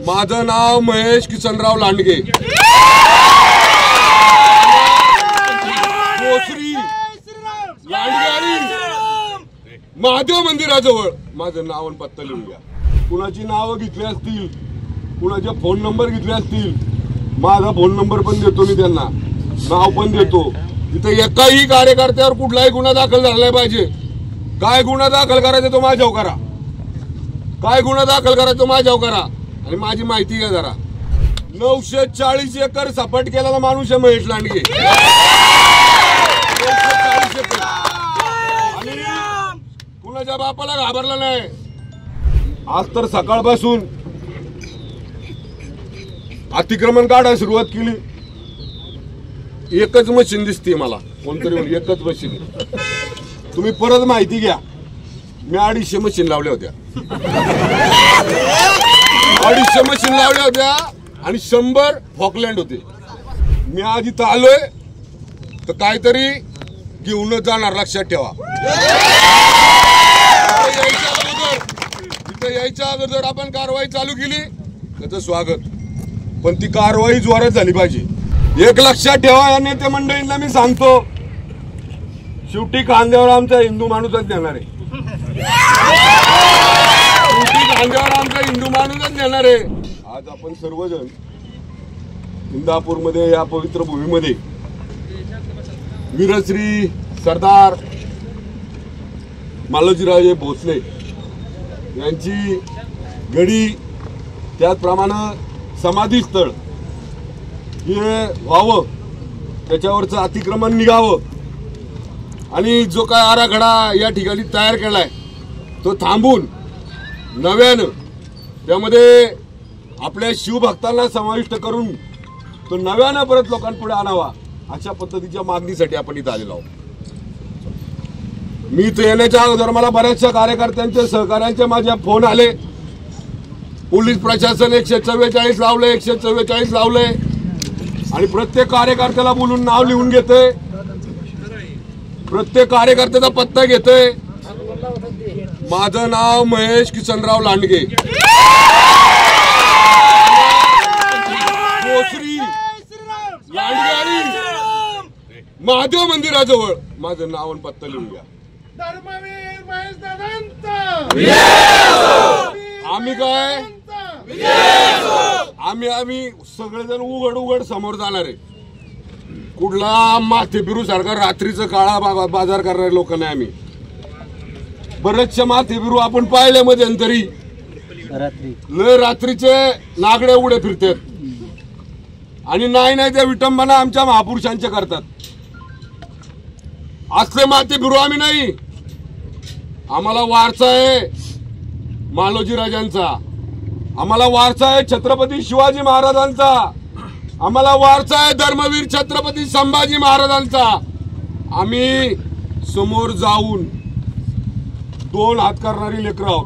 माझं नाव महेश किसनराव लांडगे, भोसरी लांडगे महादेव मंदिराजवळ माझं नाव आणि पत्ता लिहून घ्या. कुणाची नावं घेतली असतील, कुणाचे फोन नंबर घेतले असतील, माझा फोन नंबर पण देतो मी त्यांना, नाव पण देतो. तिथे एकाही कार्यकर्त्यावर कुठलाही गुन्हा दाखल झाला पाहिजे. काय गुन्हा दाखल करायचा तो माझ्यावर करा, काय गुन्हा दाखल करायचा तो माझ्यावर करा. आणि माझी माहिती घ्या जरा. 940 एकर सपाट केलेला माणूस आहे महेश लांडगे. 940 एकर. आणि कुणाच्या बापाला घाबरला नाही. आज तर सकाळपासून अतिक्रमण काढायला सुरुवात केली. एकच मशीन दिसते मला, कोणतरी एकच मशीन. तुम्ही परत माहिती घ्या. मी 250 मशीन लावल्या होत्या, 250 मशीन लावल्या होत्या आणि 100 फॉकलँड होते. मी आज इथं आलोय तर काहीतरी घेऊनच जाणार, लक्षात ठेवा. इथं यायच्या अगोदर आपण कारवाई चालू केली त्याचं स्वागत, पण ती कारवाई जोरात झाली पाहिजे. एक लक्षात ठेवा, या नेते मंडळींना मी सांगतो, शेवटी खांद्यावर आमचा हिंदू माणूसच देणार आहे. शेवटी खांद्यावर आमचा हिंदू माणूसच देणार आहे. आज आपण सर्वजण इंदापूरमध्ये या पवित्र भूमीमध्ये वीरश्री सरदार मालोजीराजे भोसले यांची गडी, त्याचप्रमाणे समाधी स्थळ हे व्हावं, त्याच्यावरचं अतिक्रमण निघावं आणि जो काय आराखडा या ठिकाणी तयार केलाय तो थांबून नव्यानं त्यामध्ये आपल्या शिवभक्तांना समाविष्ट करून तो नव्यानं परत लोकांपुढे आणावा, अशा पद्धतीच्या मागणीसाठी आपण इथं आलेलो आहोत. मी इथं येण्याच्या अगोदर मला बऱ्याचशा कार्यकर्त्यांचे, सहकार्यांचे माझे फोन आले. पोलीस प्रशासन 144 लावलंय, 144 लावलंय आणि प्रत्येक कार्यकर्त्याला बोलून नाव लिहून घेतोय, प्रत्येक कार्यकर्त्याचा पत्ता घेतोय. माझं नाव महेश किसनराव लांडगे, भोसरी लांडगे महादेव मंदिराजवळ माझं नाव आणि पत्ता लिहून घ्या. धर्मवीर महेश दादांचा आम्ही काय आम्ही सगळेजण उघड समोर जाणार आहे. कुठला माथे फिरू सारखा रात्रीचं काळा बाजार करणारे लोक नाही आम्ही. बरेचसे माथे फिरू आपण पाहिले मध्यंतरी, लय रात्रीचे नागडे उडे फिरतात आणि नाही त्या विटंबना आमच्या महापुरुषांच्या करतात. असले माथे फिरू आम्ही नाही. आम्हाला वारसा आहे मालोजी राजांचा, आम्हाला वारसा आहे छत्रपती शिवाजी महाराजांचा, आम्हाला वारसा आहे धर्मवीर छत्रपती संभाजी महाराजांचा. आम्ही समोर जाऊन 2 हात करणारी लेकरं आहोत.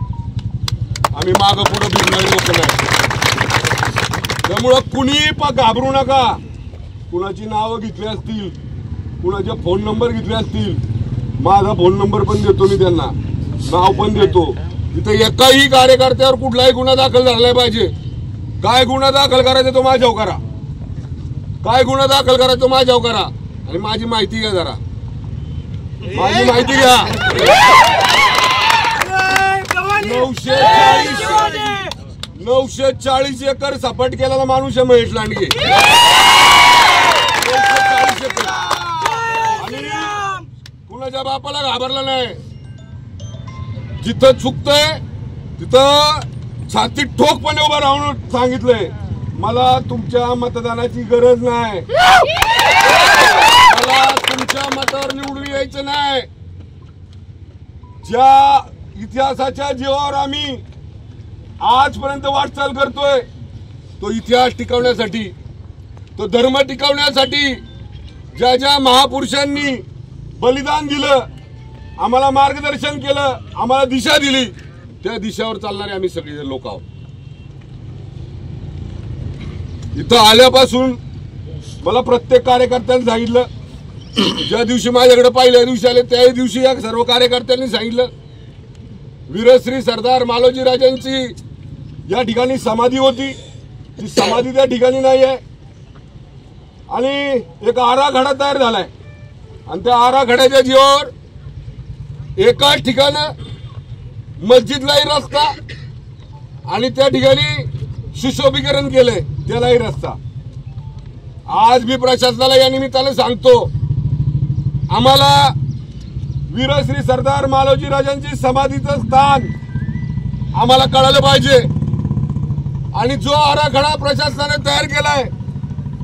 आम्ही मागं पुढे भिडणारी लोक नाही. त्यामुळं कुणी घाबरू नका. कुणाची नावं घेतली असतील, कुणाचे फोन नंबर घेतले असतील, माझा फोन नंबर पण देतो मी त्यांना, नाव पण देतो. तिथे एकाही कार्यकर्त्यावर कुठलाही गुन्हा दाखल झाला पाहिजे. काय गुन्हा दाखल करायचा तो माझ्यावर करा, काय गुन्हा दाखल करायचा तो माझ्यावर करा. आणि माझी माहिती घ्या जरा, माझी माहिती घ्या. 940 एकर सपाट केलेला माणूस आहे महेश लांडगे. 940 एकर. आणि कुणाच्या बापाला घाबरला नाही. जिथं चुकतंय तिथं छातीत ठोकपणे उभं राहून सांगितलंय, मला तुमच्या मतदानाची गरज नाही, मला तुमच्या मतावर निवडून यायचं नाही. ज्या इतिहासाच्या जीवावर आम्ही आजपर्यंत वाटचाल करतोय तो इतिहास टिकवण्यासाठी, तो धर्म टिकवण्यासाठी, ज्या ज्या महापुरुषांनी बलिदान दिलं, आम्हाला मार्गदर्शन केलं, आम्हाला दिशा दिली, त्या दिशेवर चालणारे आम्ही सगळे लोक आहोत. इथं आल्यापासून मला प्रत्येक कार्यकर्त्यांनी सांगितलं, ज्या दिवशी माझ्याकडे पहिल्या दिवशी आले त्या दिवशी या सर्व कार्यकर्त्यांनी सांगितलं, वीरश्री सरदार मालोजी राजांची या ठिकाणी समाधी होती. ती समाधी त्या ठिकाणी नाहीये आणि एक आराखडा तयार झालाय आणि त्या आराखड्याच्या जीवावर एकाच ठिकाणी मस्जिदलाही रस्ता आणि त्या ठिकाणी सुशोभीकरण केलंय त्यालाही रस्ता। आज मी प्रशासनाला या निमित्ताने सांगतो, आम्हाला वीरश्री सरदार मालोजी राजांची समाधीचं स्थान आम्हाला कळालं पाहिजे आणि जो आराखडा प्रशासनाने तयार केलाय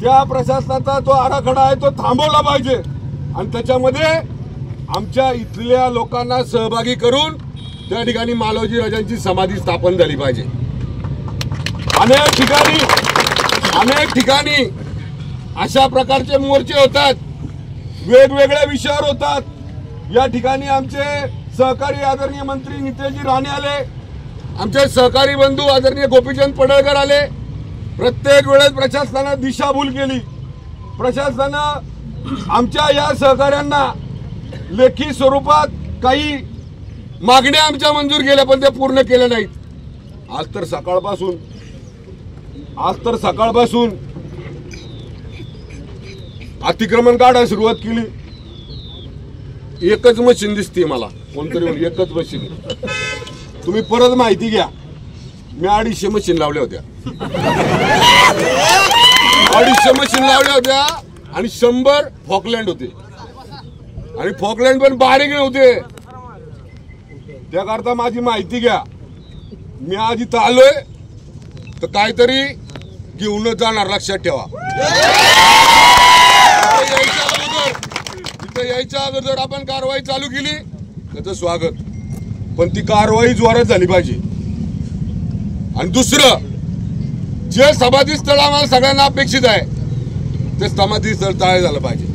त्या प्रशासनाचा तो आराखडा आहे तो थांबवला पाहिजे आणि त्याच्यामध्ये आमच्या इथल्या लोकांना सहभागी करून त्या ठिकाणी मालोजी राजांची समाधी स्थापन झाली पाहिजे। अनेक ठिकाणी अशा प्रकारचे मोर्चे होतात, वेगवेगळ्या विषयावर होतात। या ठिकाणी आमचे सहकारी आदरणीय मंत्री नितेशजी राणे आले, आमचे सहकारी बंधू आदरणीय गोपीचंद पडळकर आले। प्रत्येक वेळेस प्रशासनानं दिशाभूल केली। प्रशासनानं आमच्या या सहकाऱ्यांना लेखी स्वरूपात काही मागण्या आमच्या मंजूर केल्या पण ते पूर्ण केल्या नाहीत। आज तर सकाळपासून अतिक्रमण काढायला सुरुवात केली। एकच मशीन दिसते मला, कोणतरी एकच मशीन। तुम्ही परत माहिती घ्या, मी 250 मशीन लावल्या होत्या 250 मशीन लावल्या होत्या आणि 100 फॉकलँड होते आणि फॉकलँड पण बारीक नव्हते। त्याकरता माझी माहिती घ्या, मी आज इथं आलोय तर काहीतरी घेऊनच जाणार, लक्षात ठेवा। इथं यायच्या अगोदर आपण कारवाई चालू केली त्याचं स्वागत, पण ती कारवाई जोरात झाली पाहिजे। आणि दुसरं, जे समाधी स्थळ आम्हाला सगळ्यांना अपेक्षित आहे ते समाधी स्थळ तयार झालं पाहिजे।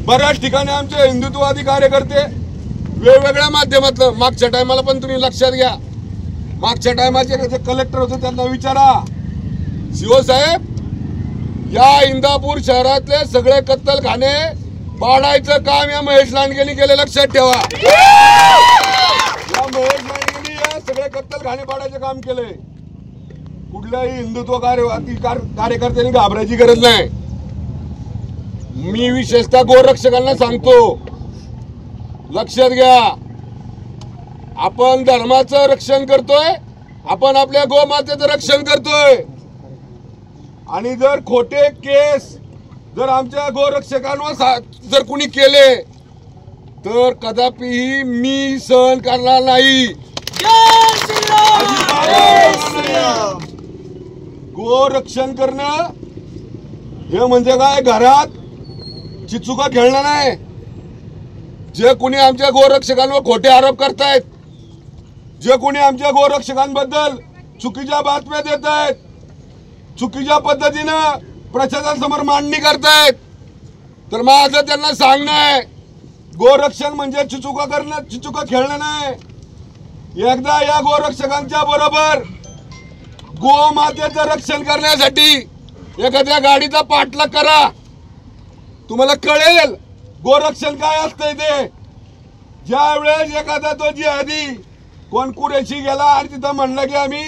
बऱ्याच ठिकाणी आमचे हिंदुत्ववादी कार्यकर्ते वेगवेगळ्या माध्यमातलं, मागच्या टायमाला पण तुम्ही लक्षात घ्या, मागच्या टायमाचे जे कलेक्टर होते त्यांना विचारा, शिवसाहेब या इंदापूर शहरातले सगळे कत्तलखाने पाडायचं काम या महेश लांडगेंनी केले, लक्षात ठेवा। या महेश लांडगेंनी या सगळे कत्तलखाने पाडायचं काम केले। कुठल्याही हिंदुत्व कार्यकर्त्यांनी घाबरायची गरज नाही। मी विशेषतः गोरक्षकांना सांगतो, लक्षात घ्या, आपण धर्माचं रक्षण करतोय, आपण आपल्या गोमातेचं रक्षण करतोय आणि जर खोटे केस जर आमच्या गोरक्षकांवर जर कुणी केले तर कदापिही मी सहन करणार नाही। गोरक्षण करणं हे म्हणजे काय, घरात चिचुका खेळणं नाही। जे कोणी आमच्या गोरक्षकांवर खोटे आरोप करतायत, जे कोणी आमच्या गोरक्षकांबद्दल चुकीच्या बातम्या देत आहेत, चुकीच्या पद्धतीनं प्रशासनासमोर मांडणी करतायत, तर माझं त्यांना सांगणं आहे, गोरक्षण म्हणजे चिचुका करणं, चिचुका खेळणं नाही। एकदा या गोरक्षकांच्या बरोबर गोमातेचं रक्षण करण्यासाठी एखाद्या गाडीचा पाठलाग करा, तुम्हाला कळेल गोरक्षण काय असतंय ते। ज्या वेळेस एखादा तो जिहादी कोण कुरेशी गेला आणि तिथं म्हणलं की आम्ही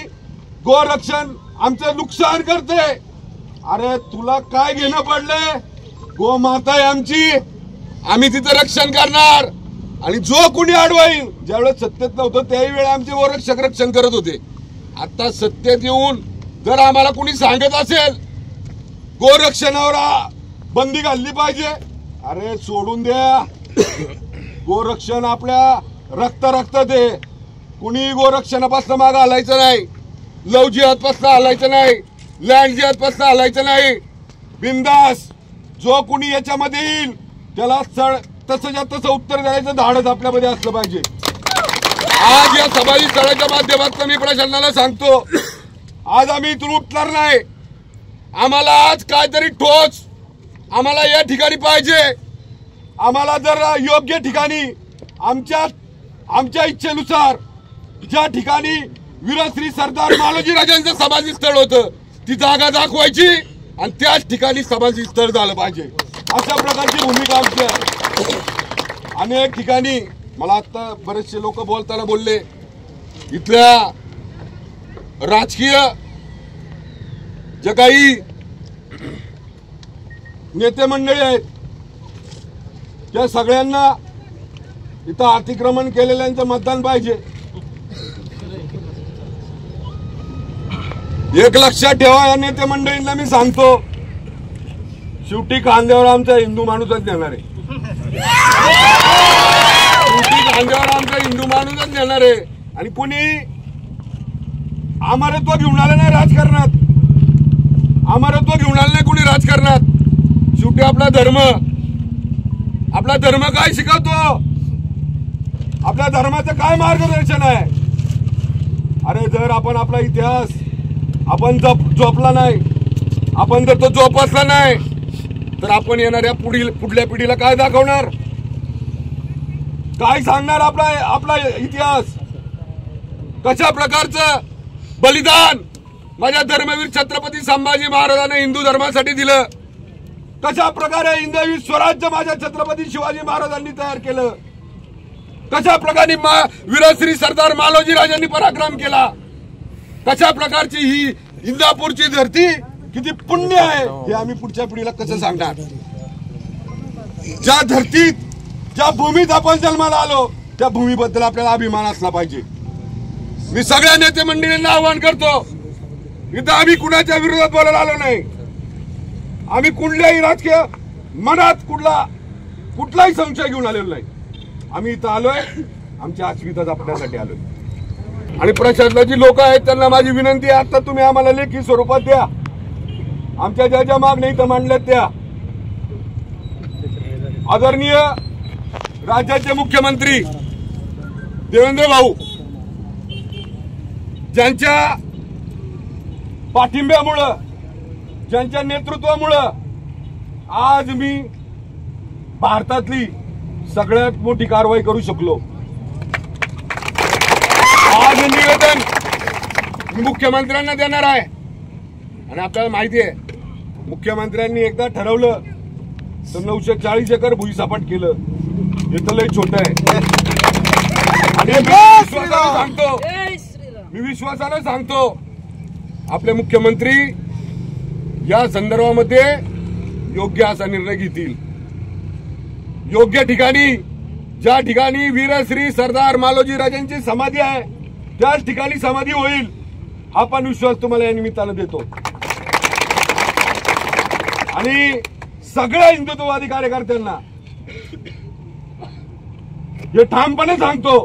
गोरक्षण आमचं नुकसान करते, अरे तुला काय घेणं पडलंय, गोमाता आहे आमची, आम्ही तिथं रक्षण करणार। आणि जो कोणी अडवाईल, ज्यावेळेस सत्तेत नव्हतं त्याही वेळी आमचे गोरक्षक रक्षण करत होते। आता सत्तेत येऊन जर आम्हाला कोणी सांगत असेल गोरक्षणावर बंदी घालली पाहिजे, अरे सोडून द्या। गोरक्षण आपल्या रक्त ते कुणी गोरक्षणापासून मागे हलायचं नाही, लव जिहादपासून हलायचं नाही, लँड जिहादपासून हलायचं नाही। बिंदास जो कुणी याच्यामध्ये येईल त्याला तसंच्या तसं उत्तर द्यायचं धाडस आपल्यामध्ये असलं पाहिजे। आज या समाधी स्थळाच्या माध्यमातून मी प्रशासनाला सांगतो, आज आम्ही इथून उठणार नाही। आम्हाला आज काहीतरी ठोस आम्हाला या ठिकाणी पाहिजे। आम्हाला जर योग्य ठिकाणी आमच्या इच्छेनुसार ज्या ठिकाणी वीरश्री सरदार मालोजी राजांचं समाधी स्थळ होतं ती जागा दाखवायची आणि त्याच ठिकाणी समाधी स्थळ झालं पाहिजे, अशा प्रकारची भूमिका आमची आहे। अनेक ठिकाणी मला आता बरेचसे लोक बोलताना बोलले, इथल्या राजकीय जे काही नेते मंडळी आहेत त्या सगळ्यांना इथं अतिक्रमण केलेल्यांचं मतदान पाहिजे। एक लक्षात ठेवा, या नेते मंडळींना मी सांगतो, शेवटी कांद्यावर आमचा हिंदू माणूसच देणार आहे। शेवटी कांद्यावर आमचा हिंदू माणूसच देणार आहे। आणि कुणी अमरत्व घेऊन आलं नाही राजकारणात, अमरत्व घेऊन आलं नाही कुणी राजकारणात। शेवटी आपला धर्म काय शिकवतो, आपल्या धर्माचं काय मार्गदर्शन आहे। अरे जर आपण आपला इतिहास आपण जोपला नाही, आपण जर तो जोपासला नाही तर आपण येणाऱ्या पुढल्या पिढीला काय दाखवणार, काय सांगणार आपला इतिहास। कशा प्रकारचं बलिदान माझ्या धर्मवीर छत्रपती संभाजी महाराजांनी हिंदू धर्मासाठी दिलं, कशा प्रकारे हिंदवी स्वराज्य माझ्या छत्रपती शिवाजी महाराजांनी तयार केलं, कशा प्रकारे वीरश्री सरदार मालोजी राजांनी पराक्रम केला, कशा प्रकारची ही इंदापूरची धरती किती पुण्य आहे हे आम्ही पुढच्या पिढीला कसं सांगणार। ज्या धरतीत ज्या भूमीत आपण जन्माला आलो त्या भूमीबद्दल आपल्याला अभिमान असला पाहिजे। मी सगळ्या नेते मंडळींना आवाहन करतो, इथं आम्ही कुणाच्या विरोधात बोलायला आलो नाही, आम्ही कुठल्याही राजकीय मनात कुठलाही संशय घेऊन आलेलो नाही। आम्ही इथं आलोय आमच्या अस्मिता जपण्यासाठी आलोय। आणि प्रशासनाची लोक आहेत त्यांना माझी विनंती आहे, आता तुम्ही आम्हाला लेखी स्वरूपात द्या, आमच्या ज्या मागण्या इथं मांडल्यात त्या। आदरणीय राज्याचे मुख्यमंत्री देवेंद्र भाऊ ज्यांच्या पाठिंब्यामुळं, ज्यांच्या नेतृत्वामुळं आज मी भारतातली सगळ्यात मोठी कारवाई करू शकलो। आज निवेदन मी मुख्यमंत्र्यांना देणार आहे। आणि आपल्याला माहिती आहे मुख्यमंत्र्यांनी एकदा ठरवलं तर 940 एकर भुईसपाट केलं, हे तर लय छोटं आहे। आणि मी विश्वासाने सांगतो आपले मुख्यमंत्री या संदर्भामध्ये योग्य असा निर्णय घेतील। योग्य ठिकाणी, ज्या ठिकाणी वीरश्री सरदार मालोजी राजांची समाधी आहे त्याच ठिकाणी समाधी होईल, हा पण विश्वास तुम्हाला या निमित्तानं देतो। आणि सगळ्या हिंदुत्ववादी कार्यकर्त्यांना हे ठामपणे सांगतो,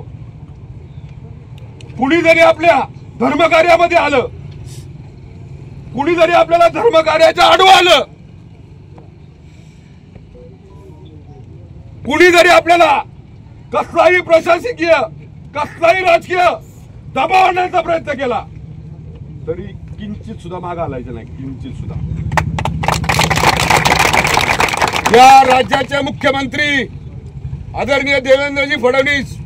कुणी जरी आपल्या धर्मकार्यामध्ये आलं, कुणी जरी आपल्याला धर्मकार्याच्या आडवं आलं, कुणी जरी आपल्याला कसलाही प्रशासकीय कसलाही राजकीय दबाव आणण्याचा प्रयत्न केला तरी किंचित सुद्धा मागे हलायचं नाही, किंचित सुद्धा। या राज्याचे मुख्यमंत्री आदरणीय देवेंद्रजी फडणवीस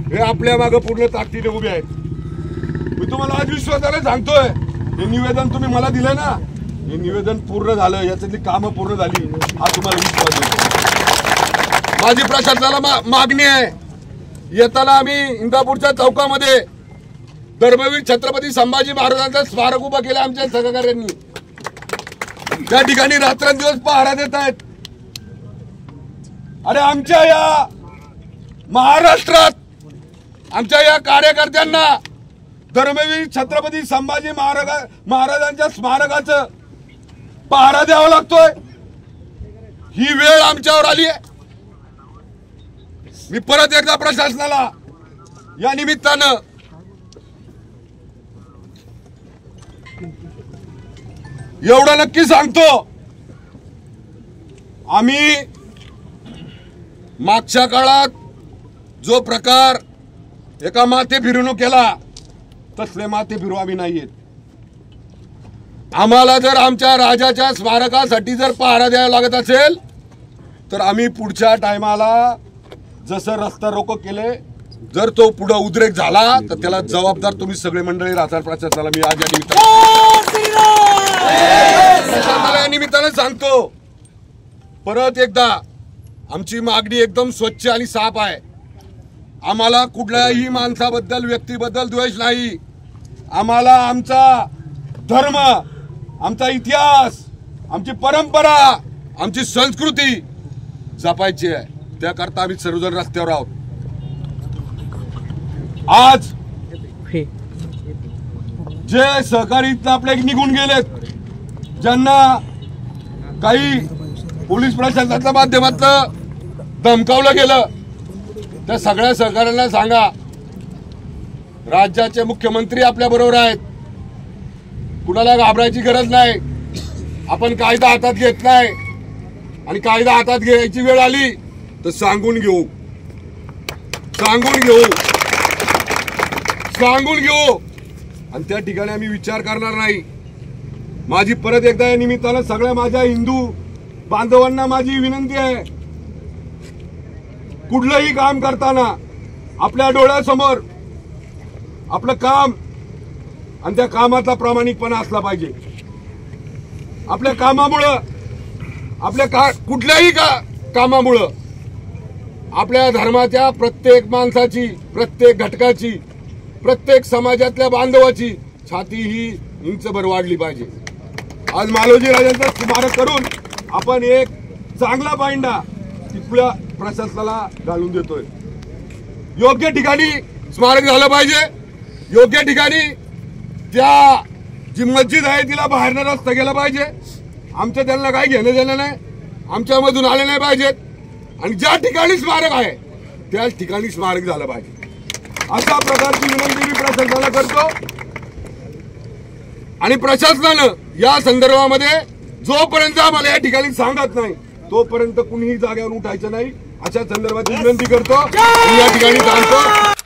हे आपल्या मागे पूर्ण ताकदीने उभे आहेत। मी तुम्हाला आज विश्वासाने सांगतोय, हे निवेदन तुम्ही मला दिलं ना, हे निवेदन पूर्ण झालं, याच्यातली कामं पूर्ण झाली, हा तुम्हाला विश्वास देतो। माझी प्रशासनाला मागणी आहे, येताना आम्ही इंदापूरच्या चौकामध्ये धर्मवीर छत्रपती संभाजी महाराजांचं स्मारक उभं केलं आमच्या सहकार्यांनी, त्या ठिकाणी रात्रंदिवस पहारा देत आहेत। अरे आमच्या या महाराष्ट्रात आमच्या या कार्यकर्त्यांना धर्मवीर छत्रपती संभाजी महाराजांच्या स्मारकाचं पहारा द्यावा लागतोय, ही वेळ आमच्यावर आली आहे। मी परत एकदा प्रशासनाला या निमित्तानं एवढं नक्की सांगतो, आम्ही मागच्या काळात जो प्रकार एका माथे फिरवणूक केला तसले माथे फिरू आम्ही नाहीयेत। आम्हाला जर आमच्या राजाच्या स्मारकासाठी जर पहारा द्यावा लागत असेल तर आम्ही पुढच्या टायमाला जसं रस्ता रोको केले, जर तो पुढे उद्रेक झाला तर त्याला जबाबदार तुम्ही सगळे मंडळी राहणार। प्रशासनाला मी आज या निमित्तानं सांगतो, परत एकदा आमची मागणी एकदम स्वच्छ आणि साफ आहे। आम्हाला कुठल्याही माणसाबद्दल व्यक्तीबद्दल द्वेष नाही, आम्हाला आमचा धर्म आमचा इतिहास, आमची परंपरा, आमची संस्कृती जपायची आहे. त्याकरता आम्ही सर्वजण रस्त्यावर आहोत. आज जे सहकारी आपले निघून गेलेत, ज्यांना काही पोलीस प्रशासनाच्या माध्यमातून धमकावलं गेलं, त्या सगळ्या सहकाऱ्यांना सांगा राज्याचे मुख्यमंत्री आपल्या बरोबर आहेत. कुणाला घाबरायची गरज नाही. आपण कायदा हातात घेत नाही आणि कायदा हातात घ्यायची वेळ आली तर सांगून घेऊ. आणि त्या ठिकाणी आम्ही विचार करणार नाही. माझी परत एकदा या निमित्तानं सगळ्या माझ्या हिंदू बांधवांना माझी विनंती आहे, कुठलंही काम करताना आपल्या डोळ्यासमोर आपलं काम आणि त्या कामातला प्रामाणिकपणा असला पाहिजे. आपल्या कामामुळं, कुठल्याही कामामुळं आपल्या धर्माच्या प्रत्येक माणसाची, प्रत्येक घटकाची, प्रत्येक समाजातल्या बांधवाची छाती ही इंचभर वाढली पाहिजे. आज मालोजी राजांचं स्मारक करून आपण एक चांगला पायंडा तिथल्या प्रशासनाला घालून देतोय. योग्य ठिकाणी स्मारक झालं पाहिजे. योग्य ठिकाणी त्या जी मस्जिद आहे तिला बाहेरनं रस्ता गेला पाहिजे. आमचं त्यांना काही घेणं देणं नाही. आमच्यामधून आले नाही पाहिजेत. आणि ज्या ठिकाणी स्मारक आहे त्याच ठिकाणी स्मारक झालं पाहिजे. अशा प्रकारची विनंती मी प्रशासनाला करतो. आणि प्रशासनानं या संदर्भामध्ये जोपर्यंत आम्हाला या ठिकाणी सांगत नाही तोपर्यंत कुणीही जागेवर उठायचं नाही, अशा संदर्भात विनंती करतो. या ठिकाणी सांगतो.